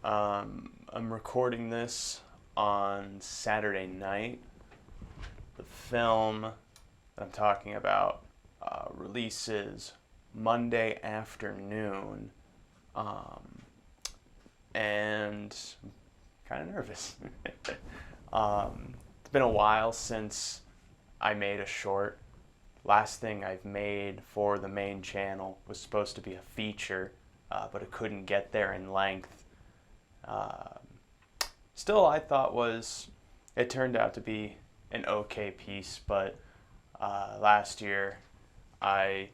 I'm recording this on Saturday night. The film that I'm talking about releases Monday afternoon, and I'm kind of nervous. It's been a while since I made a short. Last thing I've made for the main channel was supposed to be a feature, but it couldn't get there in length. Still, I thought it turned out to be an okay piece, but last year I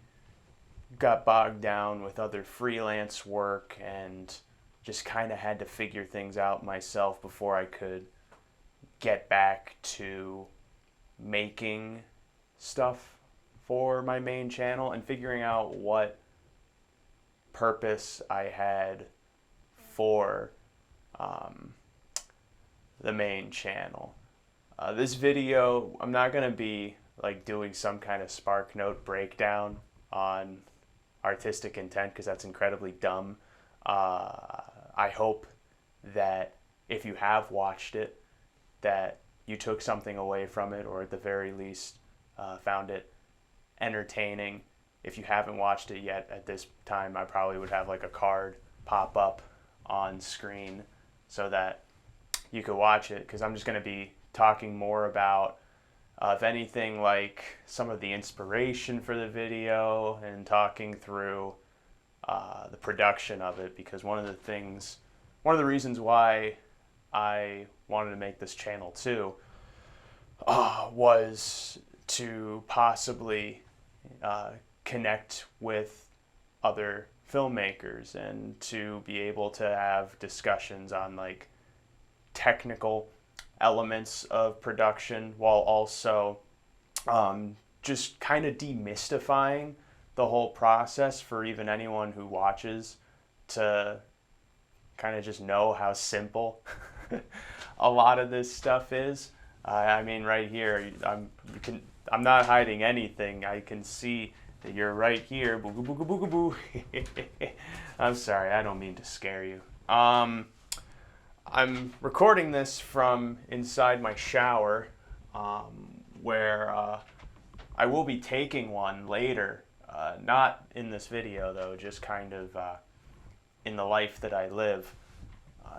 got bogged down with other freelance work and just kind of had to figure things out myself before I could get back to making stuff for my main channel and figuring out what purpose I had for the main channel. This video, I'm not going to be like doing some kind of SparkNote breakdown on artistic intent because that's incredibly dumb. I hope that if you have watched it, that you took something away from it, or at the very least found it entertaining. If you haven't watched it yet at this time, I probably would have like a card pop up on screen so that you could watch it, because I'm just going to be talking more about, if anything, like some of the inspiration for the video and talking through the production of it, because one of the reasons why I wanted to make this channel too was to possibly connect with other filmmakers and to be able to have discussions on like technical elements of production, while also just kind of demystifying the whole process for even anyone who watches, to kind of just know how simple a lot of this stuff is. I mean, right here, I'm not hiding anything. I can see that you're right here. Booga booga booga boo. I'm sorry, I don't mean to scare you. I'm recording this from inside my shower, where I will be taking one later. Not in this video though, just kind of in the life that I live.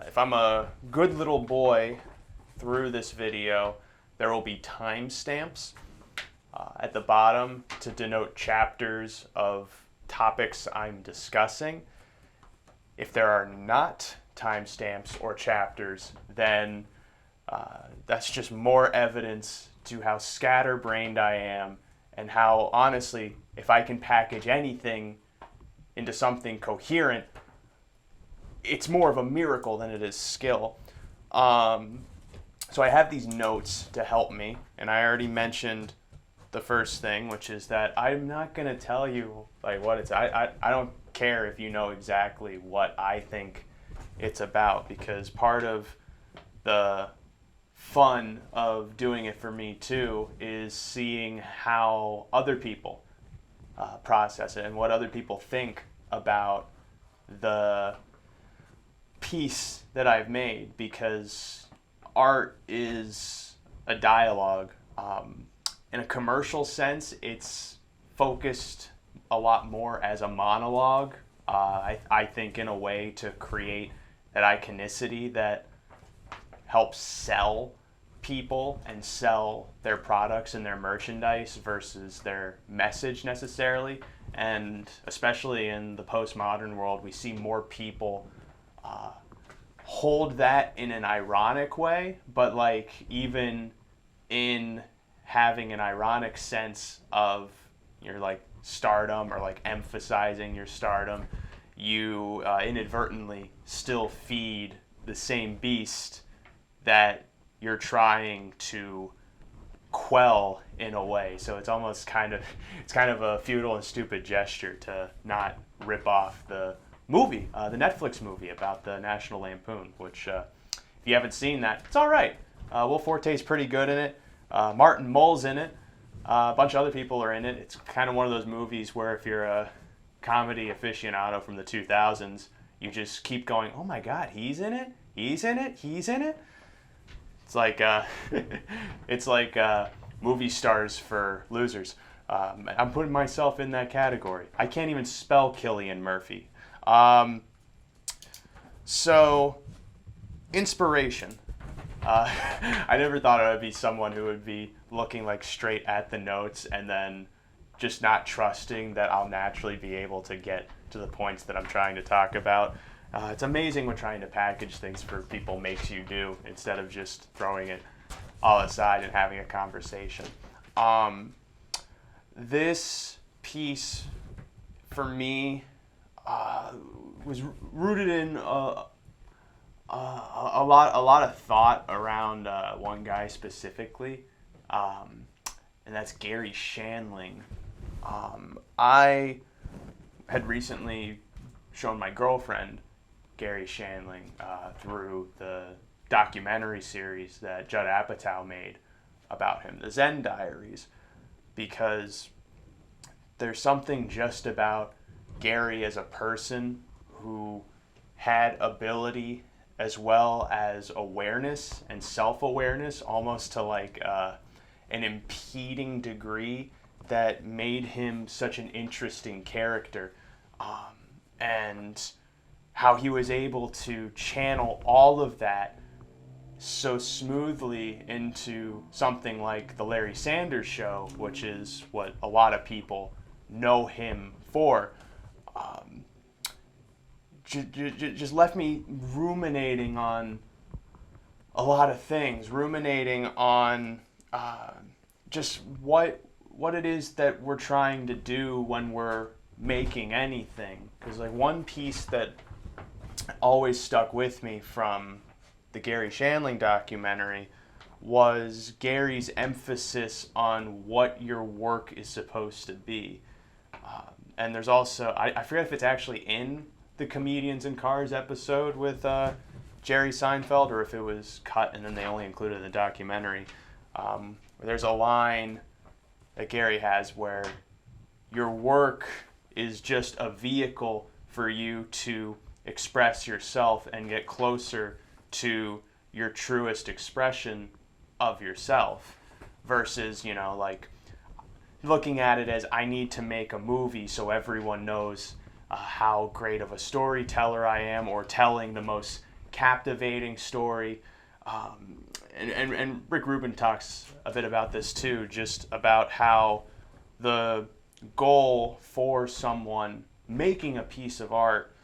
If I'm a good little boy through this video, there will be timestamps at the bottom to denote chapters of topics I'm discussing. If there are not timestamps or chapters, then that's just more evidence to how scatterbrained I am, and how, honestly, if I can package anything into something coherent, it's more of a miracle than it is skill. So I have these notes to help me, and I already mentioned the first thing, which is that I'm not going to tell you like what it's. I don't care if you know exactly what I think it's about, because part of the fun of doing it for me too is seeing how other people process it and what other people think about the piece that I've made, because art is a dialogue. In a commercial sense, it's focused a lot more as a monologue. I think in a way to create that iconicity that helps sell people and sell their products and their merchandise versus their message necessarily. And especially in the postmodern world, we see more people hold that in an ironic way, but like even in having an ironic sense of your like stardom, or like emphasizing your stardom, you inadvertently still feed the same beast that you're trying to quell in a way. So it's almost kind of a futile and stupid gesture to not rip off the movie, the Netflix movie about the National Lampoon, which if you haven't seen that, it's all right. Will Forte's pretty good in it. Martin Mull's in it. A bunch of other people are in it. It's kind of one of those movies where if you're a comedy aficionado from the 2000s, you just keep going, oh my God, he's in it, he's in it, he's in it. It's like it's like movie stars for losers. I'm putting myself in that category. I can't even spell Cillian Murphy. So, inspiration. I never thought I would be someone who would be looking like straight at the notes and then just not trusting that I'll naturally be able to get to the points that I'm trying to talk about. It's amazing what trying to package things for people makes you do instead of just throwing it all aside and having a conversation. This piece, for me, was rooted in a lot of thought around one guy specifically, and that's Gary Shandling. I had recently shown my girlfriend Gary Shandling through the documentary series that Judd Apatow made about him, the Zen Diaries, because there's something just about Gary as a person who had ability as well as awareness and self-awareness, almost to like an impeding degree, that made him such an interesting character, and how he was able to channel all of that so smoothly into something like the Larry Sanders Show, which is what a lot of people know him for. Just left me ruminating on a lot of things, ruminating on just what it is that we're trying to do when we're making anything. Because like one piece that always stuck with me from the Gary Shandling documentary was Gary's emphasis on what your work is supposed to be. And there's also, I forget if it's actually in the Comedians in Cars episode with Jerry Seinfeld, or if it was cut and then they only included it in the documentary. There's a line that Gary has where your work is just a vehicle for you to express yourself and get closer to your truest expression of yourself, versus, you know, like looking at it as I need to make a movie so everyone knows how great of a storyteller I am, or telling the most captivating story. And Rick Rubin talks a bit about this too, just about how the goal for someone making a piece of art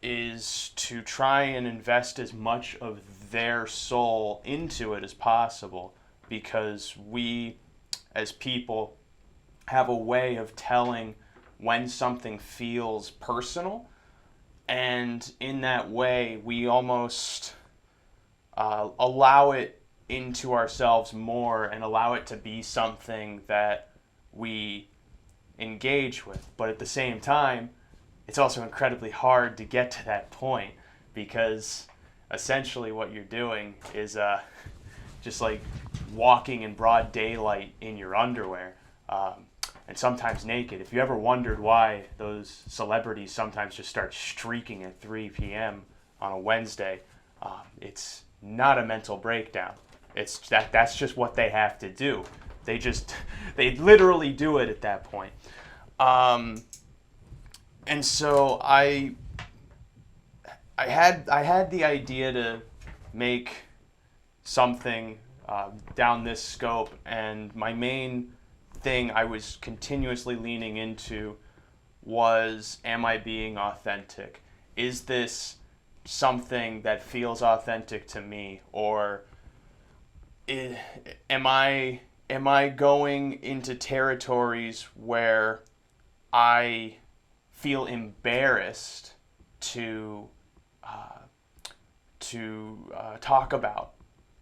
is to try and invest as much of their soul into it as possible, because we as people have a way of telling when something feels personal, and in that way we almost allow it into ourselves more and allow it to be something that we engage with. But at the same time, it's also incredibly hard to get to that point, because essentially what you're doing is just like walking in broad daylight in your underwear, and sometimes naked. If you ever wondered why those celebrities sometimes just start streaking at 3 p.m. on a Wednesday, it's not a mental breakdown. It's that's just what they have to do. They literally do it at that point. And so I had the idea to make something down this scope, and my main thing I was continuously leaning into was, am I being authentic? Is this something that feels authentic to me, or am I going into territories where I feel embarrassed to talk about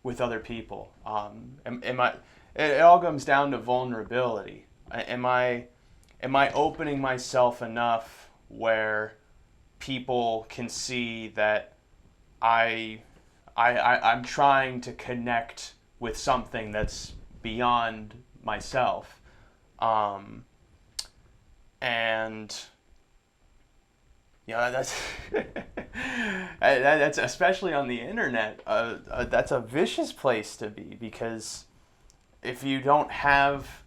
with other people? Am I? It all comes down to vulnerability. Am I opening myself enough where people can see that I'm trying to connect with something that's beyond myself, and that's that's especially on the internet. That's a vicious place to be, because if you don't have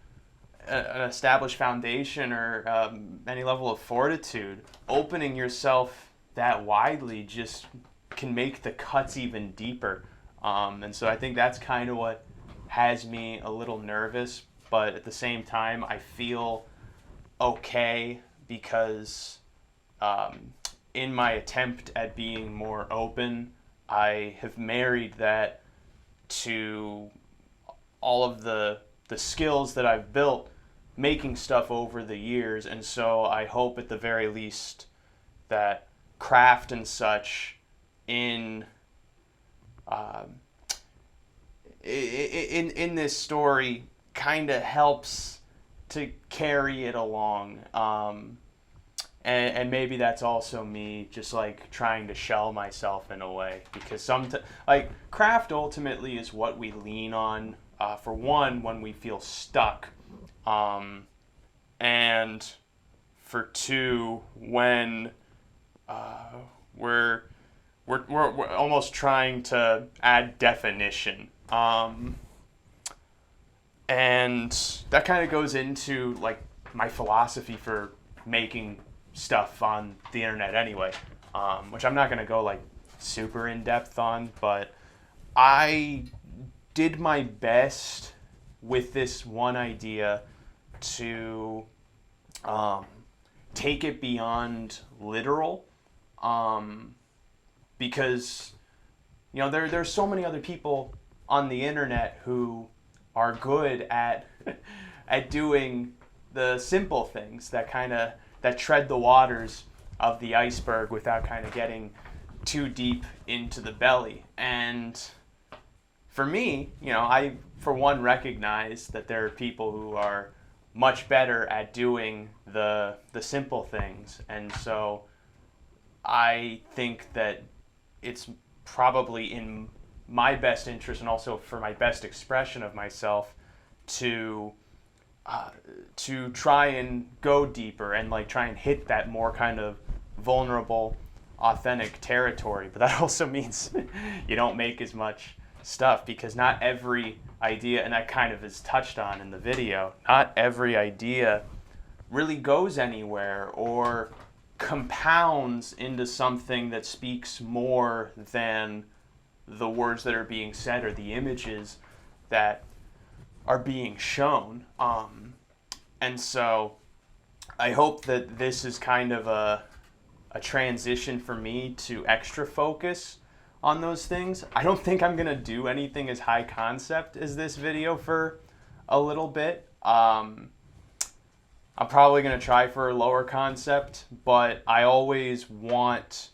an established foundation or any level of fortitude, opening yourself that widely just can make the cuts even deeper. And so I think that's kind of what has me a little nervous, but at the same time, I feel okay because in my attempt at being more open, I have married that to all of the skills that I've built making stuff over the years. And so I hope at the very least that craft and such in in this story kind of helps to carry it along. And maybe that's also me just like trying to shell myself in a way, because like craft ultimately is what we lean on for one when we feel stuck, and for two when we're almost trying to add definition. And that kind of goes into like my philosophy for making stuff on the internet anyway, which I'm not going to go like super in depth on, but I did my best with this one idea to take it beyond literal, because there's so many other people on the internet who are good at at doing the simple things that tread the waters of the iceberg without kind of getting too deep into the belly. And for me, I for one recognize that there are people who are much better at doing the simple things, and so I think that it's probably in my best interest and also for my best expression of myself to try and go deeper and like try and hit that more kind of vulnerable, authentic territory. But that also means you don't make as much stuff, because not every idea, and that kind of is touched on in the video, not every idea really goes anywhere or compounds into something that speaks more than the words that are being said or the images that are being shown. And so I hope that this is kind of a transition for me to extra focus on those things. I don't think I'm going to do anything as high concept as this video for a little bit. I'm probably going to try for a lower concept, but I always want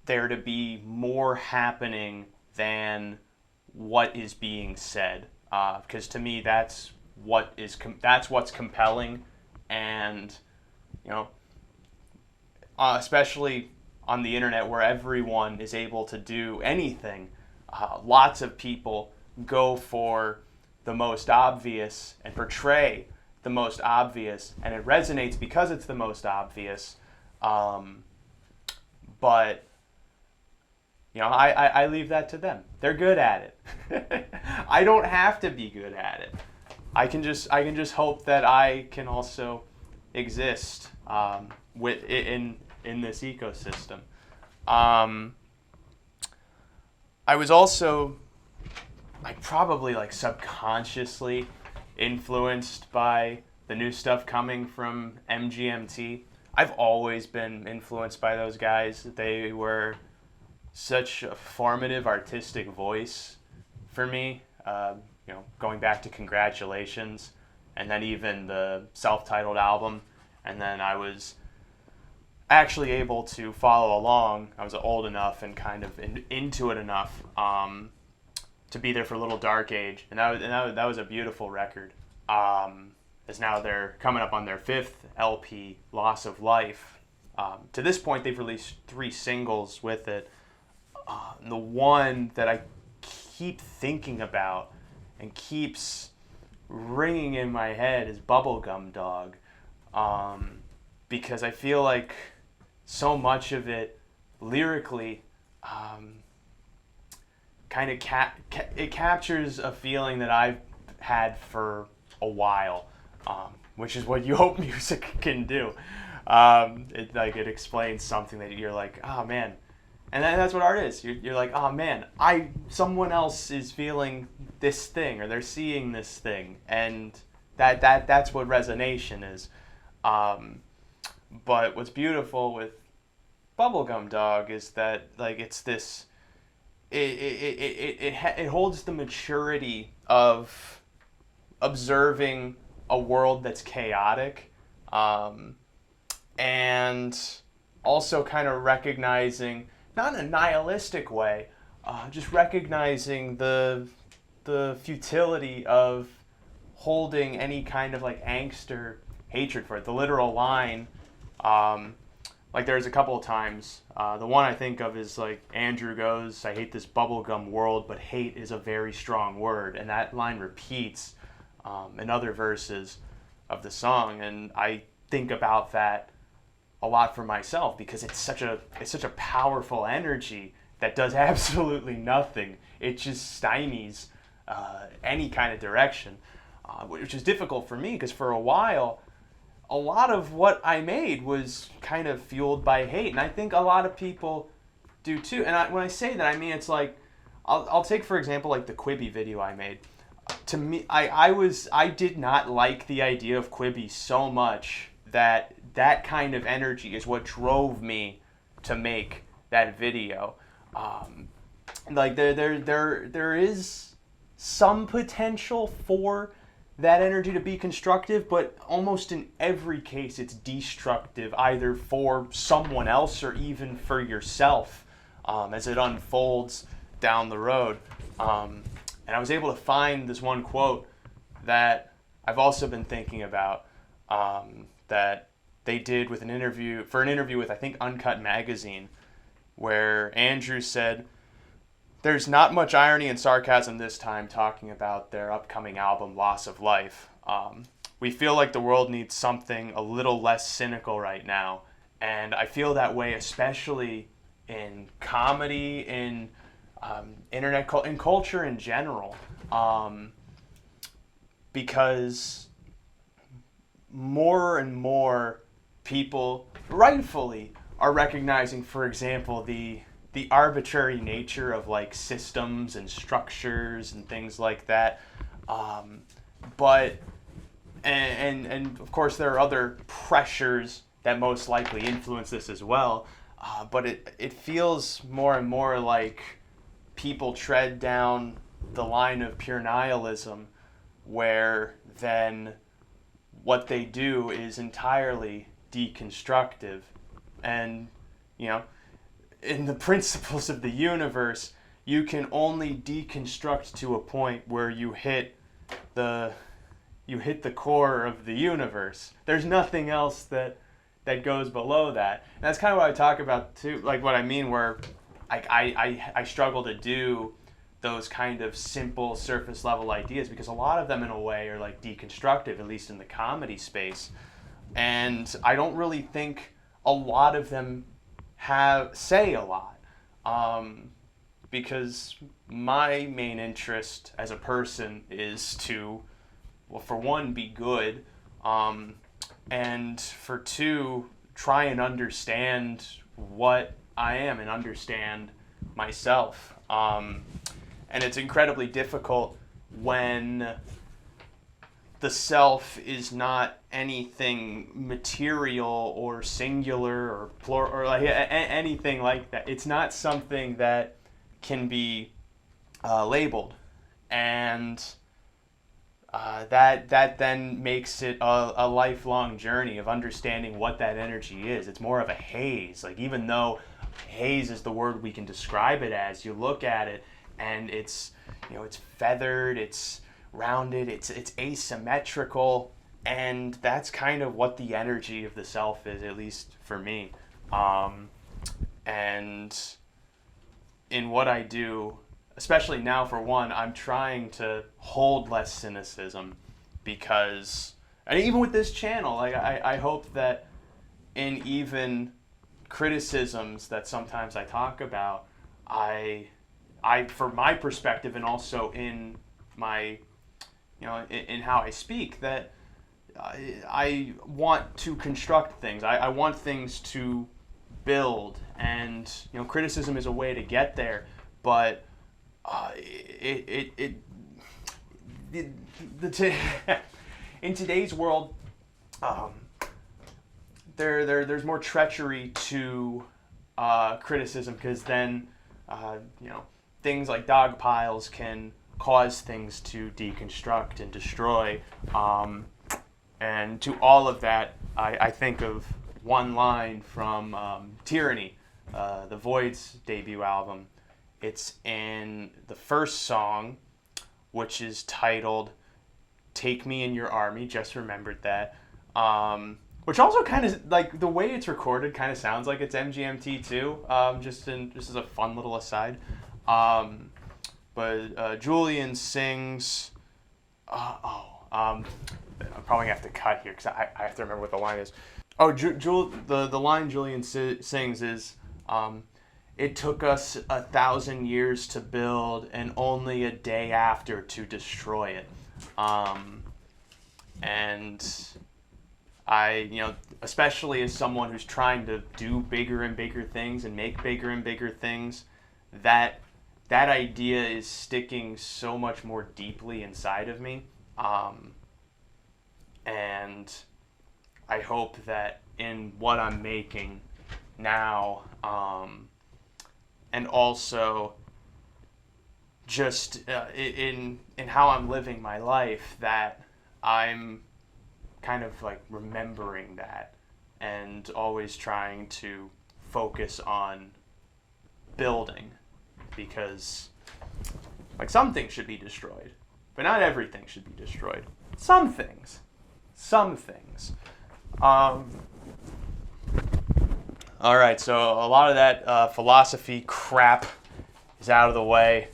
there to be more happening than what is being said, because to me that's what's compelling. And especially on the internet where everyone is able to do anything, lots of people go for the most obvious and portray the most obvious, and it resonates because it's the most obvious. But I leave that to them. They're good at it. I don't have to be good at it. I can just hope that I can also exist in this ecosystem. I was also probably like subconsciously influenced by the new stuff coming from MGMT. I've always been influenced by those guys. They were such a formative artistic voice for me, going back to Congratulations, and then even the self-titled album. And then I was actually able to follow along. I was old enough and kind of into it enough to be there for Little Dark Age, and that was a beautiful record. As now they're coming up on their 5th LP, Loss of Life. To this point, they've released 3 singles with it. The one that I keep thinking about and keeps ringing in my head is Bubblegum Dog, because I feel like so much of it lyrically kind of it captures a feeling that I've had for a while, which is what you hope music can do. It explains something that you're like, oh man, and that's what art is. You're like, oh man, someone else is feeling this thing, or they're seeing this thing, and that's what resonation is. But what's beautiful with Bubblegum Dog is that like it's this. It holds the maturity of observing a world that's chaotic, and also kind of recognizing, not in a nihilistic way, just recognizing the futility of holding any kind of like angst or hatred for it. The literal line, like there's a couple of times, the one I think of is like Andrew goes, I hate this bubblegum world, but hate is a very strong word. And that line repeats in other verses of the song. And I think about that a lot for myself because it's such a powerful energy that does absolutely nothing. It just stymies any kind of direction, which is difficult for me because for a while, a lot of what I made was kind of fueled by hate, and I think a lot of people do too. And when I say that, I mean it's like, I'll take for example like the Quibi video I made. To me, I did not like the idea of Quibi so much that kind of energy is what drove me to make that video. Like there is some potential for that energy to be constructive, but almost in every case it's destructive, either for someone else or even for yourself as it unfolds down the road. And I was able to find this one quote that I've also been thinking about, that they did with an interview with I think Uncut Magazine, where Andrew said, "There's not much irony and sarcasm this time talking about their upcoming album, Loss of Life. We feel like the world needs something a little less cynical right now. And I feel that way especially in comedy, in in culture in general. Because more and more people, rightfully, are recognizing, for example, the arbitrary nature of like systems and structures and things like that, but of course there are other pressures that most likely influence this as well, but it feels more and more like people tread down the line of pure nihilism, where then what they do is entirely deconstructive. And in the principles of the universe, you can only deconstruct to a point where you hit the core of the universe. There's nothing else that goes below that. And that's kind of what I talk about too, like what I mean, where I struggle to do those kind of simple surface level ideas, because a lot of them in a way are like deconstructive, at least in the comedy space. And I don't really think a lot of them say a lot, because my main interest as a person is to, well, for one, be good, and for two, try and understand what I am and understand myself. And it's incredibly difficult when the self is not anything material or singular or plural or like anything like that. It's not something that can be labeled, and that then makes it a lifelong journey of understanding what that energy is. It's more of a haze. Like, even though haze is the word we can describe it as, you look at it and it's feathered, it's rounded, it's asymmetrical, and that's kind of what the energy of the self is, at least for me. And in what I do, especially now, for one, I'm trying to hold less cynicism, because, and even with this channel, like I hope that in even criticisms that sometimes I talk about, I from my perspective and also in my, in how I speak, that I want to construct things. I want things to build, and criticism is a way to get there. But in today's world, there's more treachery to criticism, because then things like dog piles can cause things to deconstruct and destroy. And to all of that, I think of one line from Tyranny, the Void's debut album. It's in the first song, which is titled Take Me in Your Army, just remembered that. Which also kind of, like, the way it's recorded kind of sounds like it's MGMT too, just as a fun little aside. But Julian sings, I'm probably going to have to cut here because I have to remember what the line is. Oh, the line Julian sings is, it took us 1,000 years to build and only a day after to destroy it. And I, especially as someone who's trying to do bigger and bigger things and make bigger and bigger things, that idea is sticking so much more deeply inside of me. And I hope that in what I'm making now, and also just in how I'm living my life, that I'm kind of like remembering that and always trying to focus on building, because like some things should be destroyed, but not everything should be destroyed. Some things. All right, so a lot of that philosophy crap is out of the way.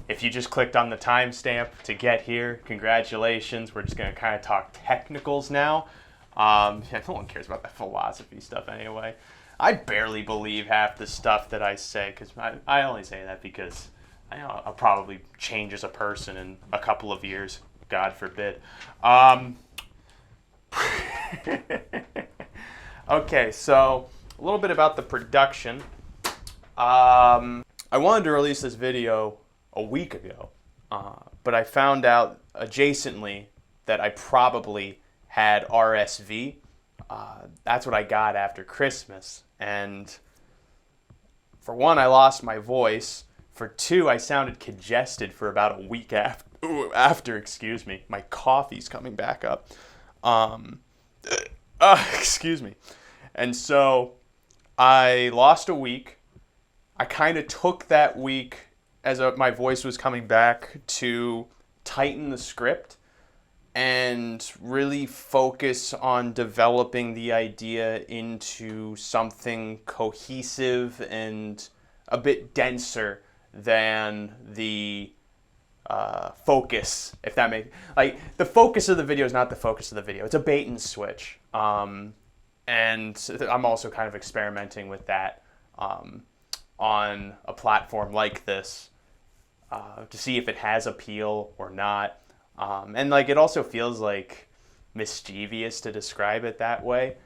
If you just clicked on the timestamp to get here, congratulations. We're just going to kind of talk technicals now. No one cares about that philosophy stuff anyway. I barely believe half the stuff that I say, because I only say that because I'll probably change as a person in a couple of years. God forbid. Okay, so a little bit about the production. I wanted to release this video a week ago, but I found out adjacently that I probably had RSV. That's what I got after Christmas. And for one, I lost my voice. For two, I sounded congested for about a week after, excuse me. My coffee's coming back up. Excuse me. And so I lost a week. I kind of took that week as my voice was coming back to tighten the script and really focus on developing the idea into something cohesive and a bit denser than the focus, if that makes, like, the focus of the video is not the focus of the video. It's a bait and switch. And I'm also kind of experimenting with that on a platform like this to see if it has appeal or not. And like, it also feels like mischievous to describe it that way,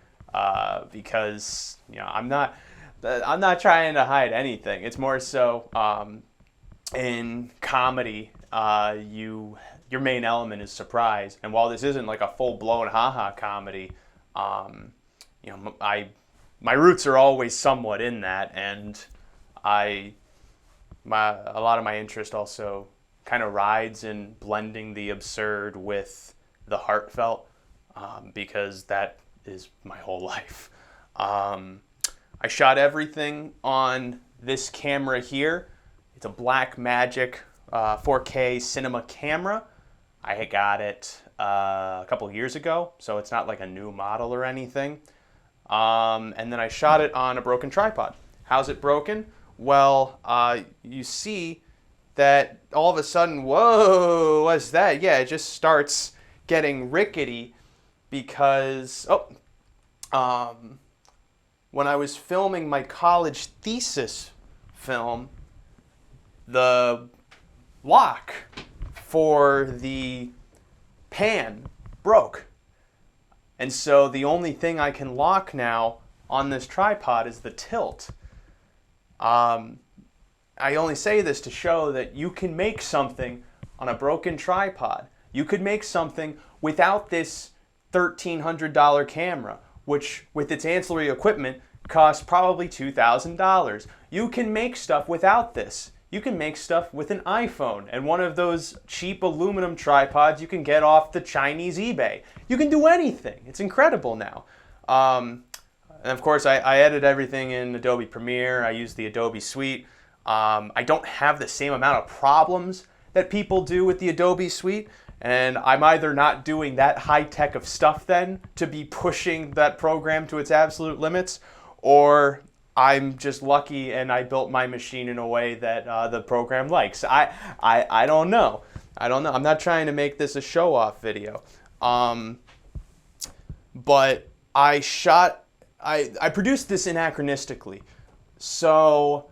because I'm not trying to hide anything. It's more so in comedy, your main element is surprise. And while this isn't like a full-blown haha comedy, my roots are always somewhat in that, and a lot of my interest also kind of rides in blending the absurd with the heartfelt, because that is my whole life. I shot everything on this camera here. It's a Blackmagic 4K cinema camera. I got it a couple of years ago, so it's not like a new model or anything. And then I shot it on a broken tripod. How's it broken? Well, you see that all of a sudden, whoa, what's that? Yeah, it just starts getting rickety because, when I was filming my college thesis film, the lock for the pan broke. And so the only thing I can lock now on this tripod is the tilt. I only say this to show that you can make something on a broken tripod. You could make something without this $1,300 camera, which with its ancillary equipment costs probably $2,000. You can make stuff without this. You can make stuff with an iPhone and one of those cheap aluminum tripods you can get off the Chinese eBay. You can do anything. It's incredible now. And of course, I edit everything in Adobe Premiere. I use the Adobe Suite. I don't have the same amount of problems that people do with the Adobe Suite. And I'm either not doing that high tech of stuff then to be pushing that program to its absolute limits, or I'm just lucky and I built my machine in a way that the program likes. I don't know. I'm not trying to make this a show-off video. But I produced this anachronistically. So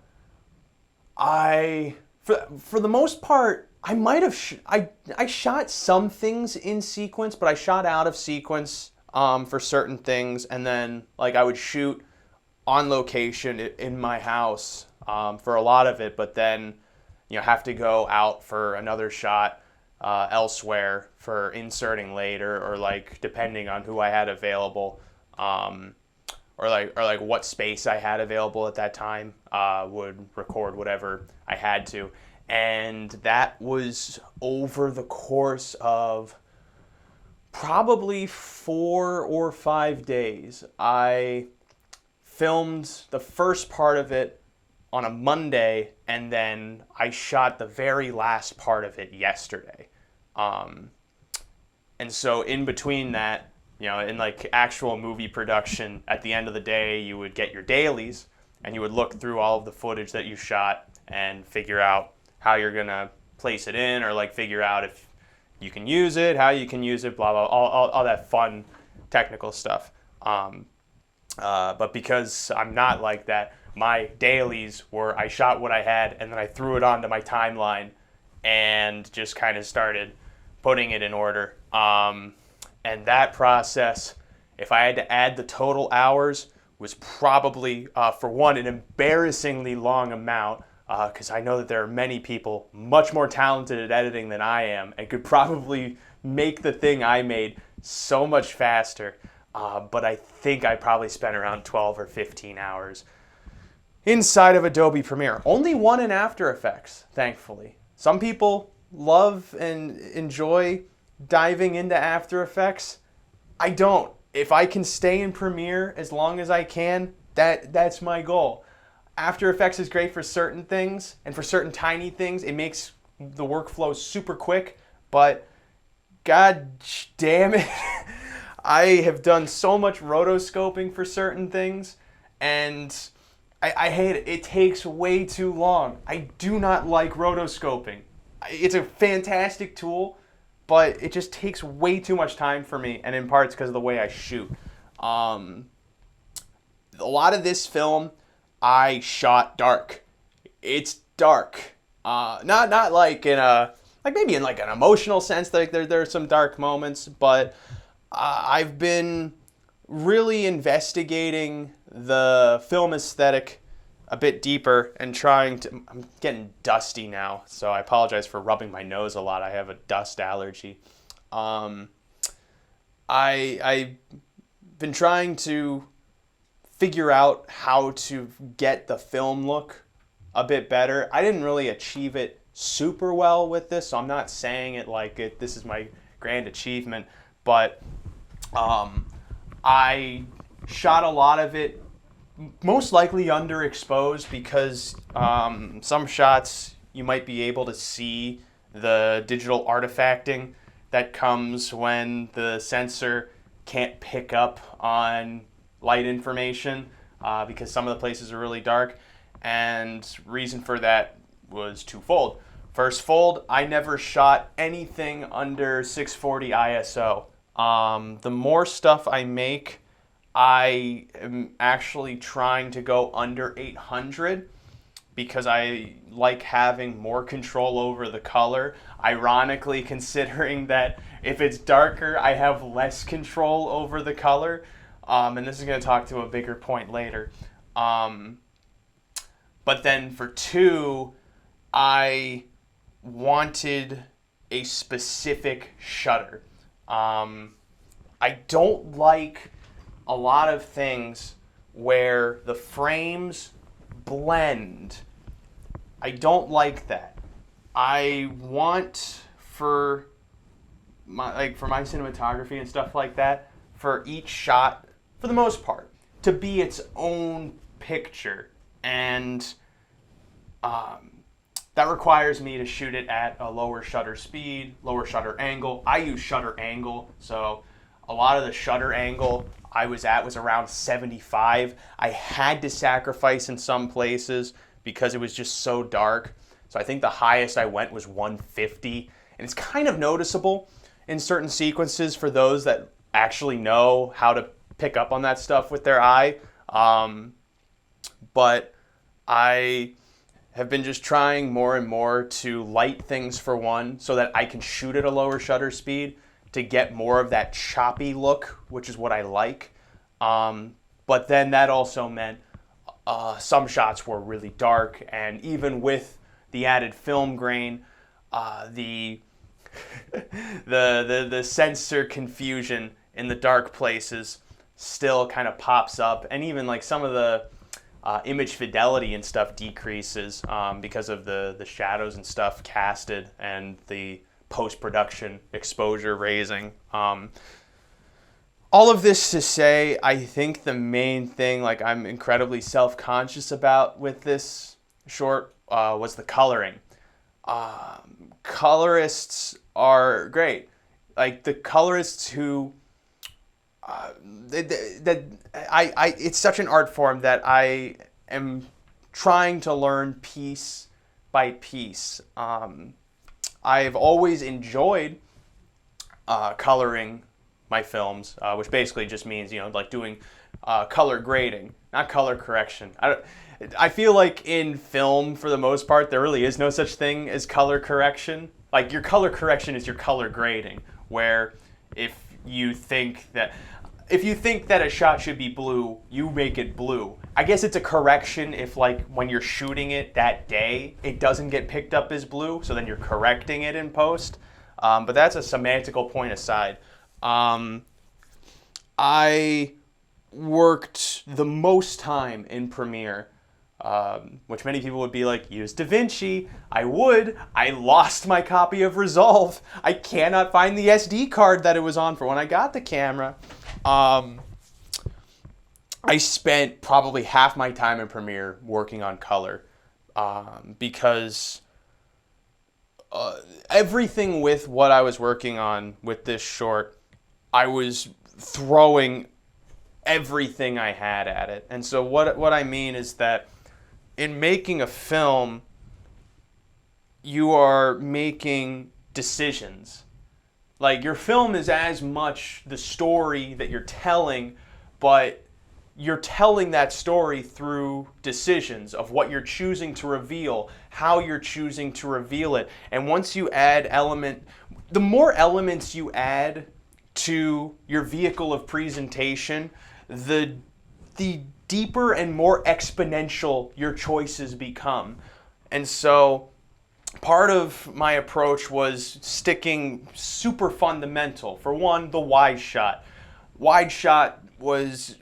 for the most part, I might have, I shot some things in sequence, but I shot out of sequence for certain things, and then like I would shoot on location in my house for a lot of it, but then have to go out for another shot elsewhere for inserting later, or like depending on who I had available, or like what space I had available at that time, would record whatever I had to. And that was over the course of probably 4 or 5 days. I filmed the first part of it on a Monday, and then I shot the very last part of it yesterday. And so in between that, in like actual movie production, at the end of the day, you would get your dailies, and you would look through all of the footage that you shot and figure out how you're gonna place it in, or like figure out if you can use it, how you can use it, blah blah, all that fun technical stuff. But because I'm not like that, my dailies were I shot what I had and then I threw it onto my timeline and just kind of started putting it in order. And that process, if I had to add the total hours, was probably for one an embarrassingly long amount. Because I know that there are many people much more talented at editing than I am and could probably make the thing I made so much faster. But I think I probably spent around 12 or 15 hours inside of Adobe Premiere. Only one in After Effects, thankfully. Some people love and enjoy diving into After Effects. I don't. If I can stay in Premiere as long as I can, that's my goal. After Effects is great for certain things, and for certain tiny things, it makes the workflow super quick, but god damn it, I have done so much rotoscoping for certain things, and I hate it. It takes way too long. I do not like rotoscoping. It's a fantastic tool, but it just takes way too much time for me, and in part it's because of the way I shoot. A lot of this film I shot dark. It's dark. Not like in a, like maybe in like an emotional sense, like there are some dark moments, but I've been really investigating the film aesthetic a bit deeper and trying to, I'm getting dusty now, so I apologize for rubbing my nose a lot. I have a dust allergy. I've been trying to figure out how to get the film look a bit better. I didn't really achieve it super well with this, so I'm not saying it like this is my grand achievement, but I shot a lot of it most likely underexposed because some shots you might be able to see the digital artifacting that comes when the sensor can't pick up on light information because some of the places are really dark, and reason for that was twofold. First fold, I never shot anything under 640 ISO. The more stuff I make, I am actually trying to go under 800 because I like having more control over the color. Ironically, considering that if it's darker, I have less control over the color. And this is going to talk to a bigger point later. But then for 2, I wanted a specific shutter. I don't like a lot of things where the frames blend. I don't like that. I want for my cinematography and stuff like that, for each shot, for the most part, to be its own picture. And that requires me to shoot it at a lower shutter speed, lower shutter angle. I use shutter angle, so a lot of the shutter angle I was at was around 75. I had to sacrifice in some places because it was just so dark. So I think the highest I went was 150. And it's kind of noticeable in certain sequences for those that actually know how to pick up on that stuff with their eye. But I have been just trying more and more to light things for one so that I can shoot at a lower shutter speed to get more of that choppy look, which is what I like. But then that also meant some shots were really dark, and even with the added film grain, the the sensor confusion in the dark places still kind of pops up, and even like some of the image fidelity and stuff decreases because of the shadows and stuff casted and the post-production exposure raising. All of this to say, I think the main thing like I'm incredibly self-conscious about with this short was the coloring. Colorists are great. Like the colorists who it's such an art form that I am trying to learn piece by piece. I've always enjoyed coloring my films, which basically just means, like doing color grading, not color correction. I feel like in film, for the most part, there really is no such thing as color correction. Like your color correction is your color grading, where if you think that a shot should be blue, you make it blue. I guess it's a correction if like when you're shooting it that day, it doesn't get picked up as blue, so then you're correcting it in post. But that's a semantical point aside. I worked the most time in Premiere, which many people would be like, use DaVinci. I would. I lost my copy of Resolve. I cannot find the SD card that it was on for when I got the camera. I spent probably half my time in Premiere working on color because everything with what I was working on with this short, I was throwing everything I had at it. And so what I mean is that in making a film, you are making decisions. Like your film is as much the story that you're telling, but you're telling that story through decisions of what you're choosing to reveal, how you're choosing to reveal it. And once you add the more elements you add to your vehicle of presentation, the deeper and more exponential your choices become. And so part of my approach was sticking super fundamental. For one, the wide shot. Wide shot was,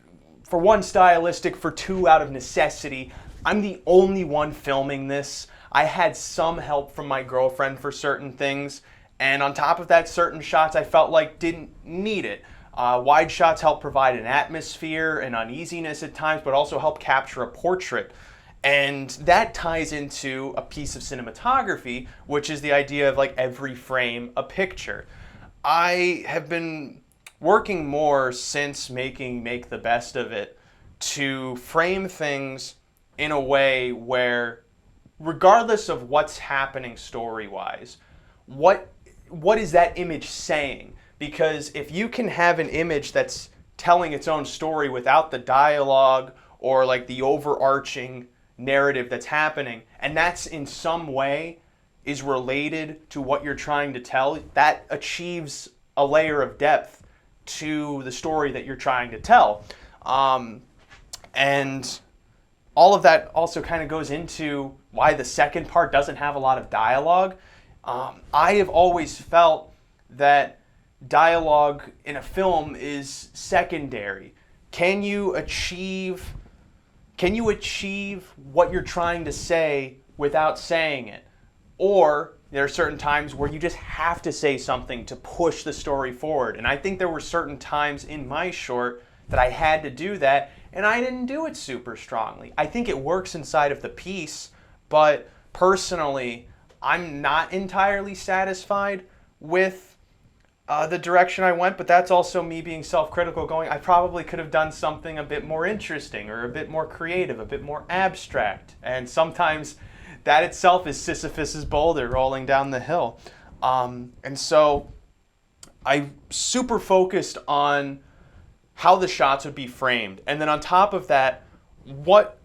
for one, stylistic, for two, out of necessity. I'm the only one filming this. I had some help from my girlfriend for certain things, and on top of that, certain shots I felt like didn't need it. Wide shots help provide an atmosphere and uneasiness at times, but also help capture a portrait. And that ties into a piece of cinematography, which is the idea of like every frame a picture. I have been working more since making Make the Best of It to frame things in a way where, regardless of what's happening story-wise, what is that image saying? Because if you can have an image that's telling its own story without the dialogue or like the overarching narrative that's happening, and that's in some way is related to what you're trying to tell, that achieves a layer of depth to the story that you're trying to tell. And all of that also kind of goes into why the second part doesn't have a lot of dialogue. I have always felt that dialogue in a film is secondary. Can you achieve what you're trying to say without saying it? Or there are certain times where you just have to say something to push the story forward. And I think there were certain times in my short that I had to do that, and I didn't do it super strongly. I think it works inside of the piece, but personally, I'm not entirely satisfied with the direction I went, but that's also me being self-critical, going, I probably could have done something a bit more interesting or a bit more creative, a bit more abstract. And sometimes that itself is Sisyphus's boulder rolling down the hill. And so I super focused on how the shots would be framed. And then on top of that, what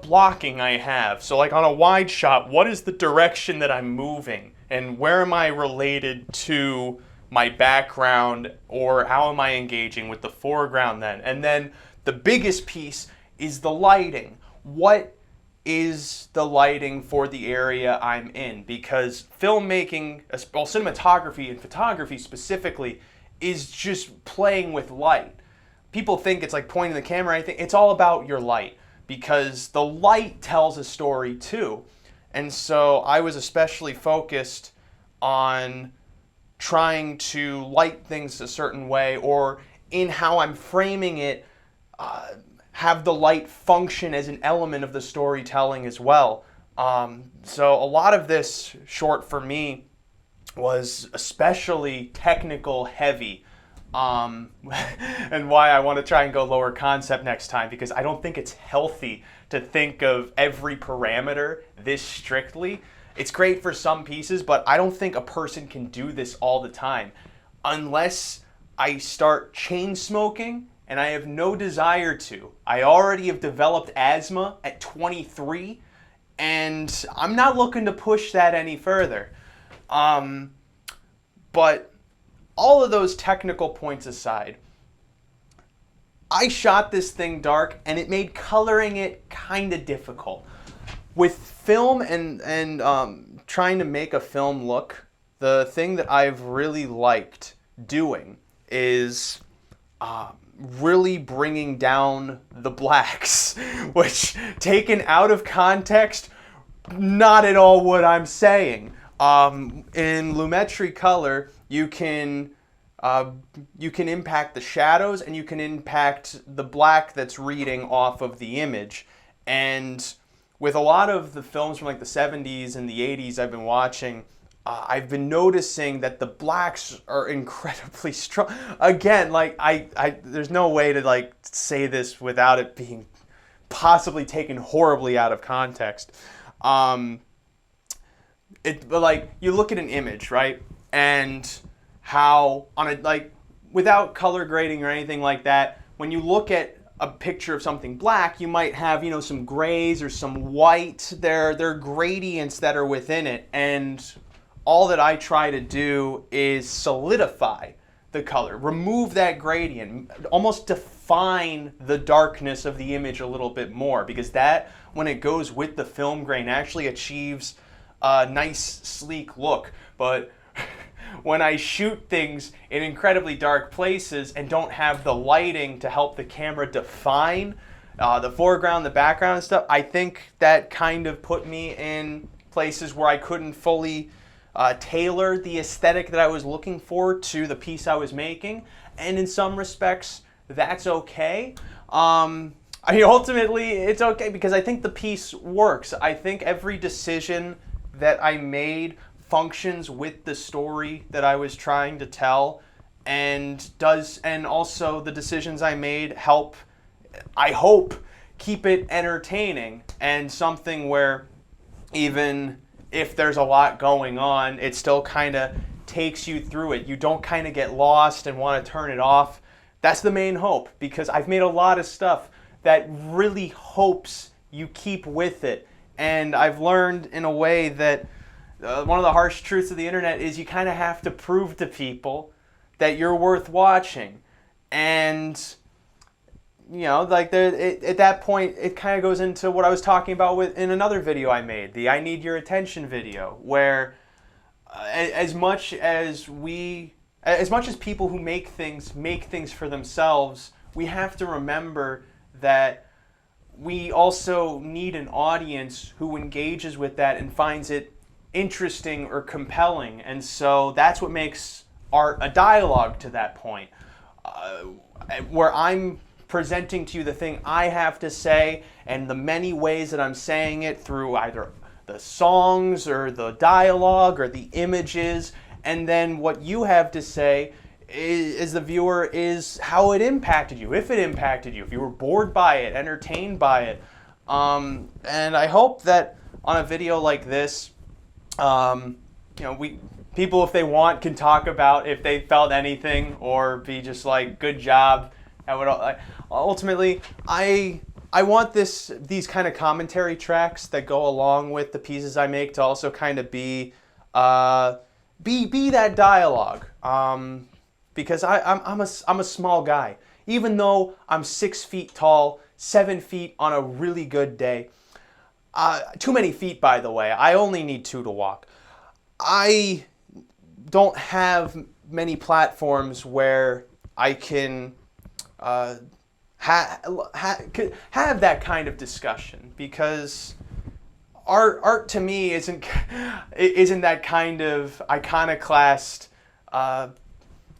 blocking I have. So like on a wide shot, what is the direction that I'm moving? And where am I related to my background, or how am I engaging with the foreground then? And then the biggest piece is the lighting. What is the lighting for the area I'm in? Because filmmaking, well, cinematography and photography specifically, is just playing with light. People think it's like pointing the camera. I think it's all about your light, because the light tells a story too. And so I was especially focused on trying to light things a certain way, or in how I'm framing it, have the light function as an element of the storytelling as well. So a lot of this short for me was especially technical heavy. And why I want to try and go lower concept next time, because I don't think it's healthy to think of every parameter this strictly. It's great for some pieces, but I don't think a person can do this all the time unless I start chain smoking, and I have no desire to. I already have developed asthma at 23, and I'm not looking to push that any further. But all of those technical points aside, I shot this thing dark, and it made coloring it kind of difficult. With film and trying to make a film look, the thing that I've really liked doing is really bringing down the blacks, which, taken out of context, not at all what I'm saying. In lumetri color, you can impact the shadows, and you can impact the black that's reading off of the image. And with a lot of the films from like the 70s and the 80s I've been watching, I've been noticing that the blacks are incredibly strong. Again, like there's no way to like say this without it being possibly taken horribly out of context. But like, you look at an image, right? And how on a, like, without color grading or anything like that, when you look at a picture of something black, you might have, you know, some grays or some white. There are gradients that are within it, and all that I try to do is solidify the color, remove that gradient, almost define the darkness of the image a little bit more, because that, when it goes with the film grain, actually achieves a nice, sleek look. But when I shoot things in incredibly dark places and don't have the lighting to help the camera define the foreground, the background and stuff, I think that kind of put me in places where I couldn't fully tailor the aesthetic that I was looking for to the piece I was making. And in some respects, that's okay. I mean, ultimately, it's okay, because I think the piece works. I think every decision that I made functions with the story that I was trying to tell, and also the decisions I made help, I hope, keep it entertaining, and something where even if there's a lot going on, it still kind of takes you through it. You don't kind of get lost and want to turn it off. That's the main hope, because I've made a lot of stuff that really hopes you keep with it. And I've learned in a way that one of the harsh truths of the internet is you kind of have to prove to people that you're worth watching. And like at that point, it kind of goes into what I was talking about in another video I made, the I Need Your Attention video, where as much as people who make things for themselves, we have to remember that we also need an audience who engages with that and finds it interesting or compelling. And so that's what makes art a dialogue to that point, where I'm presenting to you the thing I have to say, and the many ways that I'm saying it through either the songs or the dialogue or the images, and then what you have to say as the viewer is how it impacted you, if it impacted you, if you were bored by it, entertained by it. And I hope that on a video like this, people, if they want, can talk about if they felt anything, or be just like, good job. Ultimately, I want these kind of commentary tracks that go along with the pieces I make to also kind of be that dialogue. Because I'm a small guy. Even though I'm 6 feet tall, 7 feet on a really good day. Too many feet, by the way. I only need 2 to walk. I don't have many platforms where I can have that kind of discussion, because art to me isn't that kind of iconoclast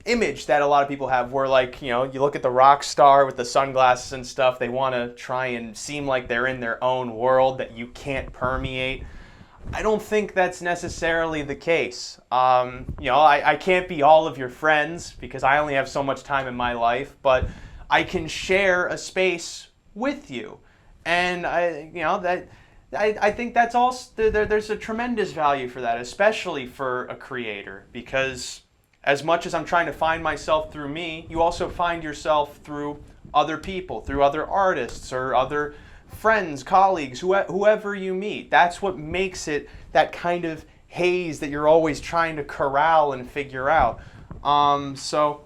image that a lot of people have, where, like, you look at the rock star with the sunglasses and stuff, they want to try and seem like they're in their own world that you can't permeate. I don't think that's necessarily the case. I can't be all of your friends because I only have so much time in my life, but I can share a space with you. And I think that's also, there's a tremendous value for that, especially for a creator, because as much as I'm trying to find myself through me, you also find yourself through other people, through other artists or other friends, colleagues, whoever you meet. That's what makes it that kind of haze that you're always trying to corral and figure out. So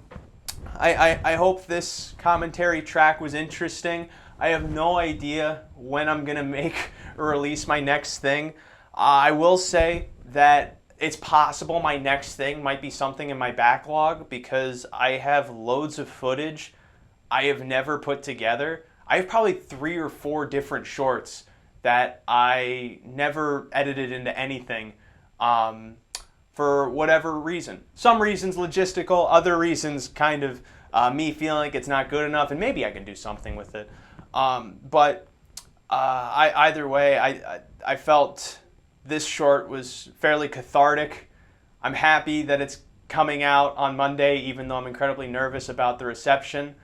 I hope this commentary track was interesting. I have no idea when I'm going to make or release my next thing. I will say that it's possible my next thing might be something in my backlog, because I have loads of footage I have never put together. I have probably 3 or 4 different shorts that I never edited into anything for whatever reason. Some reasons logistical, other reasons kind of me feeling like it's not good enough, and maybe I can do something with it. But either way, I felt this short was fairly cathartic. I'm happy that it's coming out on Monday, even though I'm incredibly nervous about the reception.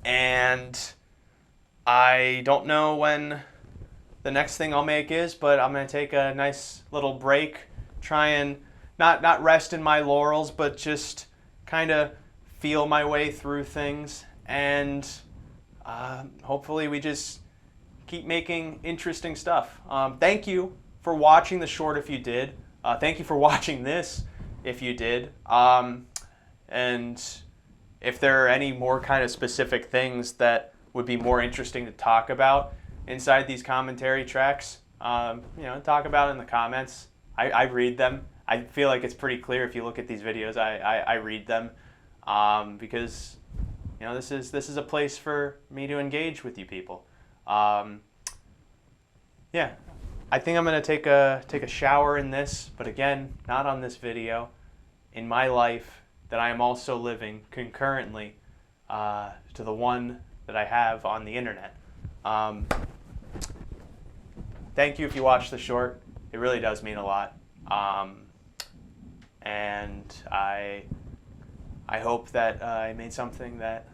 And I don't know when the next thing I'll make is, but I'm going to take a nice little break, try and not rest in my laurels, but just kind of feel my way through things. And hopefully we just keep making interesting stuff. Thank you for watching the short if you did. Thank you for watching this if you did. And if there are any more kind of specific things that would be more interesting to talk about inside these commentary tracks, talk about it in the comments. I read them. I feel like it's pretty clear if you look at these videos. I read them because this is a place for me to engage with you people. Yeah, I think I'm gonna take a shower in this, but again, not on this video. In my life that I am also living concurrently to the one that I have on the internet. Thank you if you watched the short. It really does mean a lot. And I hope that I made something that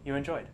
you enjoyed.